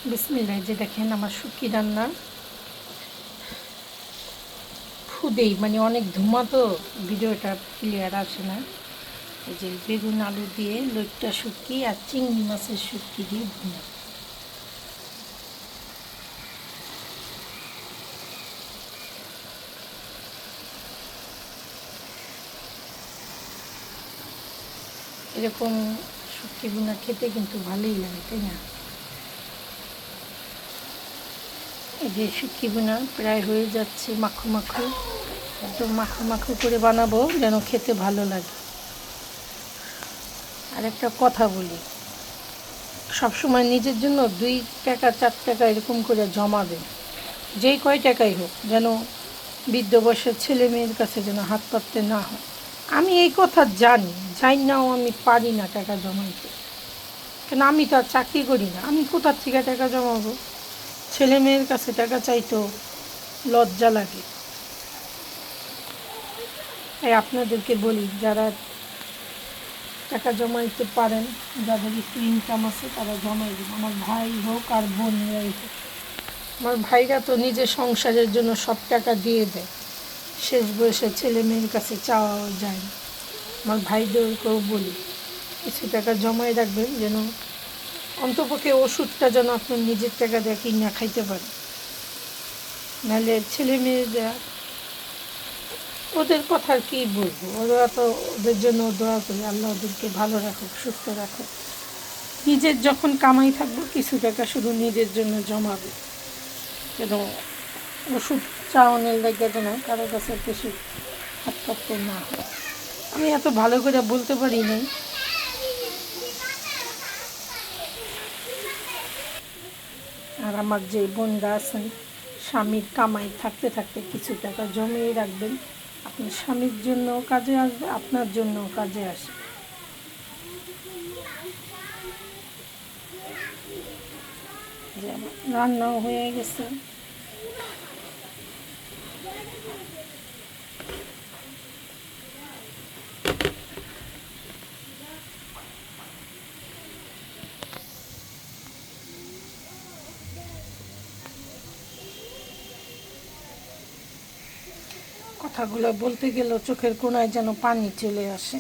বিসমিল্লাহ, যে দেখেন আমার শুটকি রান্না খুদেই মানে অনেক ধুমা, তো ভিডিওটা ক্লিয়ার আসে না। এই যে বেগুন আলু দিয়ে লইট্টা শুটকি আর চিংড়ি মাছের শুটকি দিয়ে ভুনা। এরকম শুটকি ভুনা খেতে কিন্তু ভালোই লাগে, তাই না? এই যে শুটকি ভুনা প্রায় হয়ে যাচ্ছে, মাখো মাখো, একদম মাখো মাখো করে বানাবো যেন খেতে ভালো লাগে। আর একটা কথা বলি, সবসময় নিজের জন্য 2 টাকা 4 টাকা এরকম করে জমাবেন, যেই কয় টাকাই হোক, যেন বৃদ্ধ বয়সের ছেলে মেয়ের কাছে যেন হাত পাততে না হয়। আমি এই কথা জানি, জানি নাও আমি পারি না টাকা জমাইতে, কেন আমি তো আর চাকরি করি না, আমি কোথার থেকে টাকা জমাবো? ছেলে মেয়ের কাছে টাকা চাইতেও লজ্জা লাগে। তাই আপনাদেরকে বলি, যারা টাকা জমাইতে পারেন, যাদের একটু ইনকাম আছে, তারা জমাই দিন। আমার ভাই হোক আর বোনেরাই হোক, আমার ভাইরা তো নিজের সংসারের জন্য সব টাকা দিয়ে দেয়, শেষ বয়সে ছেলে মেয়ের কাছে চাওয়াও যায় না। আমার ভাইদেরকেও বলি, কিছু টাকা জমাই রাখবেন, যেন অন্তপক্ষে ওষুধটা যেন আপনার নিজের টাকা দিয়ে কিনা খাইতে পারে। নাহলে ছেলে মেয়েরা, ওদের কথা আর কী বলবো, ওরা তো, ওদের জন্য দোয়া করি, আল্লাহ ওদেরকে ভালো রাখুক, সুস্থ রাখুক। নিজের যখন কামাই থাকবো, কিছু টাকা শুধু নিজের জন্য জমাবে, যেন ওষুধ চাওয়ানোর লাগে যেন কারো কাছে কিছু হাত পাততে না হয়। আমি এত ভালো করে বলতে পারি নাই। আর আমার যে বোনরা আছেন, স্বামীর কামাই থাকতে থাকতে কিছু টাকা জমিয়ে রাখবেন, আপনার স্বামীর জন্যও কাজে আসবে, আপনার জন্যও কাজে আসবে। যে আমার রান্নাও হয়ে গেছে। কথাগুলো বলতে গেলেও চোখের কোণায় যেন পানি চলে আসে।